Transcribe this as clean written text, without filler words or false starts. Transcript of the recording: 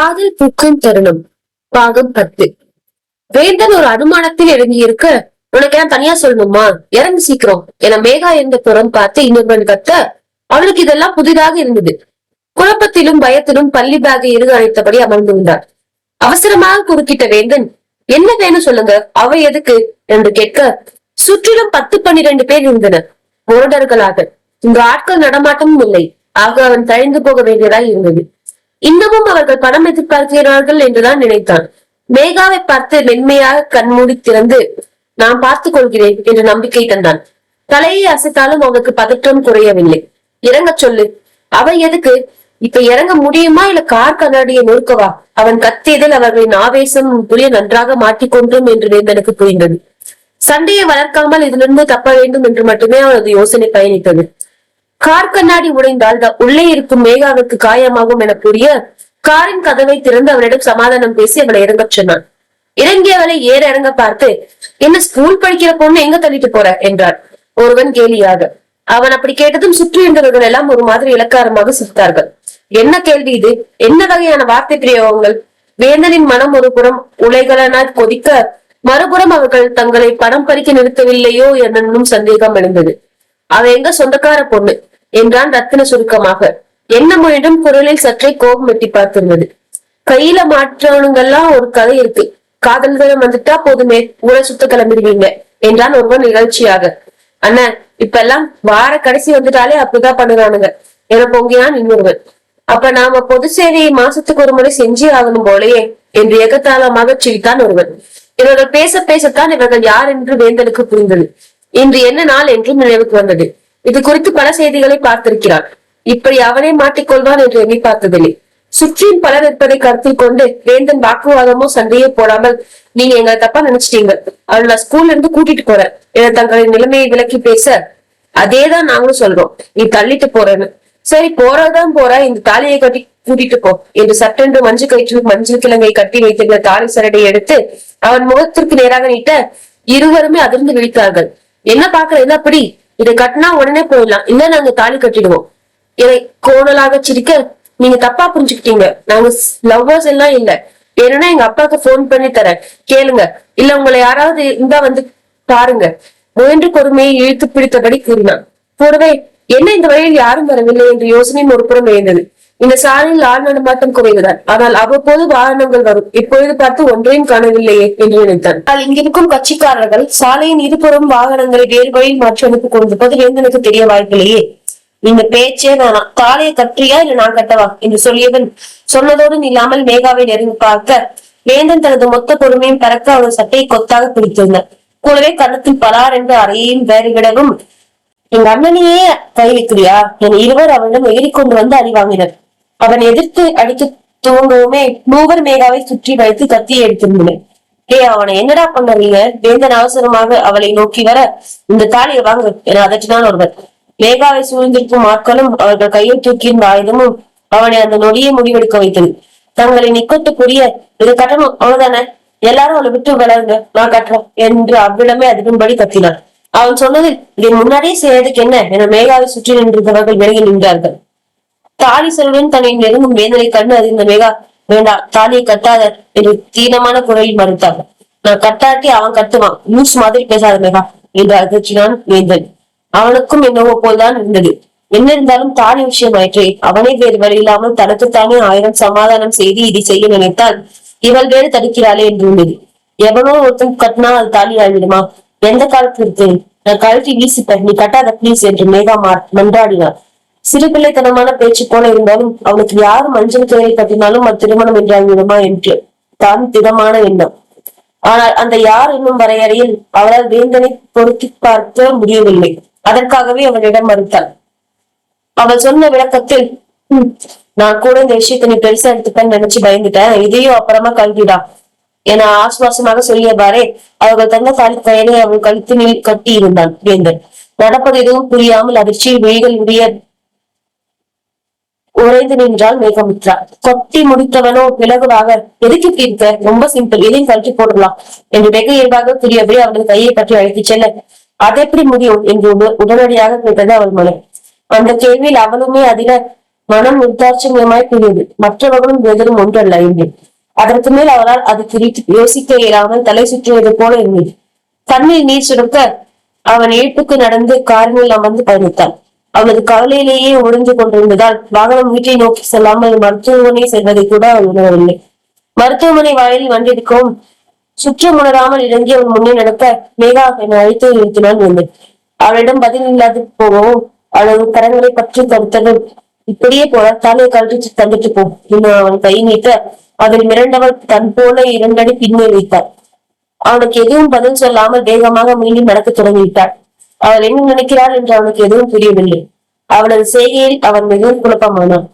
காதல் பூக்கும் தருணம் பாகம் 10. வேந்தன் ஒரு அனுமானத்தில் இறங்கி இருக்க, உனக்கு ஏன் தனியா சொல்லணுமா, இறங்கு சீக்கிரம் என மேகா இருந்த புறம் பார்த்து இன்னொருவன் கத்த. அவனுக்கு இதெல்லாம் புதிதாக இருந்தது. குழப்பத்திலும் பயத்திலும் பள்ளி பேக்கை இறுக அழைத்தபடி அமர்ந்திருந்தார். அவசரமாக குறுக்கிட்ட வேந்தன், என்ன வேணும் சொல்லுங்க, அவை எதுக்கு என்று கேட்க, சுற்றிலும் 10-12 பேர் இருந்தனர், முரடர்களாக. இங்கு ஆட்கள் நடமாட்டமும் இல்லை. ஆக அவன் தழிந்து போக வேண்டியதாய் இருந்தது. இன்னமும் அவர்கள் பணம் எதிர்பார்க்கிறார்கள் என்றுதான் நினைத்தான். மேகாவை பார்த்து மென்மையாக கண்மூடி திறந்து, நான் பார்த்துக் கொள்கிறேன் என்று நம்பிக்கை தந்தான். தலையை அசைத்தாலும் அவனுக்கு பதற்றம் குறையவில்லை. இறங்க சொல்லு. அவன் எதுக்கு? இப்ப இறங்க முடியுமா இல்ல கார் கண்ணாடியை நொறுக்கவா? அவன் கத்தியதில் அவர்களின் ஆவேசம் புரிய நன்றாக மாட்டிக்கொண்டும் என்று வேந்தனுக்கு புரிந்தது. சண்டையை வளர்க்காமல் இதிலிருந்து தப்ப வேண்டும் என்று மட்டுமே அவனது யோசனை பயணித்தது. கார் கண்ணாடி உடைந்தால் உள்ளே இருக்கும் மேகாவுக்கு காயமாகும் என புரிய காரின் கதவை திறந்து அவனிடம் சமாதானம் பேசி அவளை இறங்கச் சொன்னான். இறங்கியவளை ஏற இறங்க பார்த்து, என்ன ஸ்கூல் படிக்கிற பொண்ணு எங்க தள்ளிட்டு போற என்றார் ஒருவன் கேலியாக. அவன் அப்படி கேட்டதும் சுற்றி இருந்தவர்கள் எல்லாம் ஒரு மாதிரி இலக்காரமாக சிரித்தார்கள். என்ன கேள்வி இது? என்ன வகையான வார்த்தை பிரயோகங்கள்? வேந்தனின் மனம் ஒரு புறம் உலைகளனாய் கொதிக்க, மறுபுறம் அவர்கள் தங்களை பணம் பறிக்க நிறுத்தவில்லையோ என்னும் சந்தேகம் எழுந்தது. அவ எங்க சொந்தக்கார பொண்ணு என்றான் ரத்தின சுருக்கமாக. என்ன முயன்றும் குரலில் சற்றே கோபம் வெட்டி பார்த்திருந்தது. கையில மாற்றவனுங்கெல்லாம் ஒரு கதை இருக்கு. காதல்களும் வந்துட்டா போதுமே, ஊரை சுத்த கிளம்பிடுவீங்க என்றான் ஒருவன் நிகழ்ச்சியாக. அண்ணா, இப்ப எல்லாம் வார கடைசி வந்துட்டாலே அப்படிதான் பண்ணுறானுங்க என பொங்கினான் இன்னொருவன். அப்ப நாம பொது சேவையை மாசத்துக்கு ஒரு முறை செஞ்சே ஆகணும் போலையே என்று எகத்தாளமாக சிரித்தான் ஒருவன். இவர்கள் பேச பேசத்தான் இவர்கள் யார் என்று வேந்தனுக்கு புரிந்தது. இன்று என்ன நாள் என்றும் நினைவுக்கு வந்தது. இது குறித்து பல செய்திகளை பார்த்திருக்கிறான். இப்படி அவனே மாட்டிக்கொள்வான் என்று எண்ணி பார்த்ததில்லை. சுற்றியும் பலர் இருப்பதை கருத்தில் கொண்டு வேந்தன் வாக்குவாதமோ சண்டையோ போடாமல், நீங்க எங்களை தப்பா நினைச்சிட்டீங்க, அவள் நான் ஸ்கூல்ல இருந்து கூட்டிட்டு போறேன் என தங்களின் நிலைமையை விலக்கி பேச, அதேதான் நாங்களும் சொல்றோம், நீ தள்ளிட்டு போறேன்னு. சரி, போறதான் போற, இந்த தாலியை கட்டி கூட்டிட்டு போ என்று சட்டென்று மஞ்சள் கயிற்றில் மஞ்சள் கிழங்கை கட்டி வைத்திருந்த தாலி சரடை எடுத்து அவன் முகத்திற்கு நேராக நீட்ட இருவருமே அதிர்ந்து விழித்தார்கள். என்ன பாக்குற, என்ன அப்படி? இதை கட்டினா உடனே போயிடலாம், இல்ல நாங்க தாலி கட்டிடுவோம் இதை கோணலாக சிரிக்க, நீங்க தப்பா புரிஞ்சுக்கிட்டீங்க, நாங்க லவ்வர்ஸ் எல்லாம் இல்ல, ஏன்னா எங்க அப்பாவுக்கு போன் பண்ணி தரேன், கேளுங்க, இல்ல உங்களை யாராவது இருந்தா வந்து பாருங்க முயன்று பொறுமையை இழுத்து பிடித்தபடி கூறினான். கூடவே, என்ன இந்த வழியில் யாரும் வரவில்லை என்று யோசனையும் ஒரு புறம் எழுந்தது. இந்த சாலையில் ஆள் நடமாட்டம் குறைவுதான், ஆனால் அவ்வப்போது வாகனங்கள் வரும், இப்பொழுது பார்த்து ஒன்றையும் காணவில்லையே என்று நினைத்தான். இங்கிருக்கும் கட்சிக்காரர்கள் சாலையின் இருபுறம் வாகனங்களை வேறு வழியில் மாற்றி அனுப்பி கொண்டிருப்பது வேந்தனுக்கு தெரிய வாய்ப்பில்லையே. இந்த பேச்சே வேணாம், தாலியை கற்றியா இல்ல நான் கட்டவா என்று சொல்லியவன் சொன்னதோடு இல்லாமல் மேகாவை நெருங்கி பார்க்க, வேந்தன் தனது மொத்த பொறுமையும் பறக்க அவன் சட்டையை கொத்தாக பிடித்திருந்தார். கூடவே கன்னத்தில் பலார் என்று அறையையும் வேறுவிடவும், எங்க அண்ணனையே கை வைக்கிறியா என இருவர் அவனிடம் எகிரிக்கொண்டு வந்து அடி வாங்கினர். அவன் எதிர்த்து அடித்து துவங்கவுமே மூவர் மேகாவை சுற்றி வைத்து கத்தியை எடுத்திருந்தனர். அவனை என்னடா பண்ணவீங்க? வேந்தன் அவசரமாக அவளை நோக்கி வர, இந்த தாலியை வாங்க என அதட்டினான் ஒருவர். மேகாவை சூழ்ந்திருக்கும் ஆட்களும் அவர்கள் கையில் தூக்கியிருந்த ஆயுதமும் அவனை அந்த நொடியை முடிவெடுக்க வைத்தது. தங்களை நிக்கொட்டு புரிய, இது கட்டணும் அவ்வளவுதானே, எல்லாரும் அவளை விட்டு விளையாடுங்க, நான் கட்டுறேன் என்று அவ்விடமே அதிரும்படி கத்தினான். அவன் சொன்னதில் இதை முன்னாடியே செய்யறதுக்கு என்ன என மேகாவை சுற்றி நின்றிருந்தவர்கள் விலகி நின்றார்கள். தாலி செல்வன் தன்னை நெருங்கும் வேந்தனை கண்டு அதிர்ந்த மேகா, வேண்டாம், தாலியை கட்டாத என்று தீனமான குரலில் மறுத்தார். நான் கட்டாட்டி அவன் கட்டுவான், லூஸ் மாதிரி பேசாத மேகா என்று அதிர்ச்சினான் வேந்தன். அவனுக்கும் என்னவோ போல்தான் இருந்தது. என்ன இருந்தாலும் தாலி விஷயம் ஆயிற்றே, அவனை வேறு வழி இல்லாமல் தனக்குத்தானே 1000 சமாதானம் செய்து இதை செய்ய நினைத்தால் இவள் வேறு தடுக்கிறாளே என்று இருந்தது. எவனோ ஒருத்தன் கட்டினா அது தாலி ஆகிடுமா? எந்த காலத்து இருக்கு? நான் கழட்டி வீசிப்பேன், நீ கட்டாத பிளீஸ் என்று மேகா மன்றாடினார். சிறு பிள்ளைத்தனமான பேச்சு போல இருந்தாலும் அவனுக்கு யாரும் மஞ்சள் கயிறை கட்டினாலும் அது திருமணம் என்றாகிவிடுமா என்று தான் திடமான எண்ணம். ஆனால் அந்த யார் என்னும் வரையறையில் அவளால் வேந்தனை பொருத்தி பார்க்க முடியவில்லை. அதற்காகவே அவனிடம் மறுத்தாள். அவள் சொன்ன விளக்கத்தில், நான் கூட இந்த விஷயத்தை நீ பெருசா எடுத்துப்பேன்னு நினைச்சு பயந்துட்டேன், இதையும் அப்புறமா கல்விடா என ஆசுவாசமாக சொல்லியவாறே அவர்கள் தந்த தாலி கயிறை அவள் கழுத்தினில் கட்டி இருந்தான் வேந்தன். நடப்பது எதுவும் புரியாமல் அதிர்ச்சியில் விழிகள் உடைய உறைந்து நின்றாள் மேகமித்ரா. கொட்டி முடித்தவனோ பிளகுவாக, எதுக்கு தீர்க்க, ரொம்ப சிம்பிள், எதையும் கழட்டி போடலாம் என்று வெகு இயல்பாக புரியவே அவளது கையை பற்றி அழைத்து செல்ல, அது எப்படி முடியும் என்று உடனடியாக கேட்டது அவள் மனம். அந்த கேள்வியில் அவளுமே அதில மனம் நிர்தாட்சியமாய் கூறியது. மற்றவர்களும் வேதனும் ஒன்றல்ல என்று. அதற்கு மேல் அவரால் அது குறித்து யோசிக்க இயலாமல் தலை சுற்றுவது போல இருந்தது. கண்ணில் நீர் சுருக்க அவன் இழுப்புக்கு நடந்து காரினில் அமர்ந்து பயணித்தான். அவனது கவலையிலேயே ஒளிந்து கொண்டிருந்ததால் வாகனம் வீட்டை நோக்கி செல்லாமல் மருத்துவமனை செல்வதை கூட அவன் உணரவில்லை. மருத்துவமனை வாயிலில் வண்டிருக்கவும் சுற்றம் உணராமல் இறங்கி அவன் முன்னே நடக்க மேகா என்னை அழைத்து நிறுத்தினான் வந்தேன். அவளிடம் பதில் இல்லாது போகவும் அவளது கரங்களை பற்றி தடுத்ததும் இப்படியே போல தலையை கழட்டி தந்துட்டு போ இன்னும் அவன் கை நீட்ட அதில் மிரண்டவள் தன் போல 2 அடி பின்னே வைத்தாள். அவனுக்கு எதுவும் பதில் சொல்லாமல் வேகமாக மீண்டும் நடக்க தொடங்கிவிட்டாள். அவள் என்ன நினைக்கிறாள் என்று அவனுக்கு எதுவும் புரியவில்லை. அவளது செய்கையில் அவன் மிகவும் குழப்பமானான்.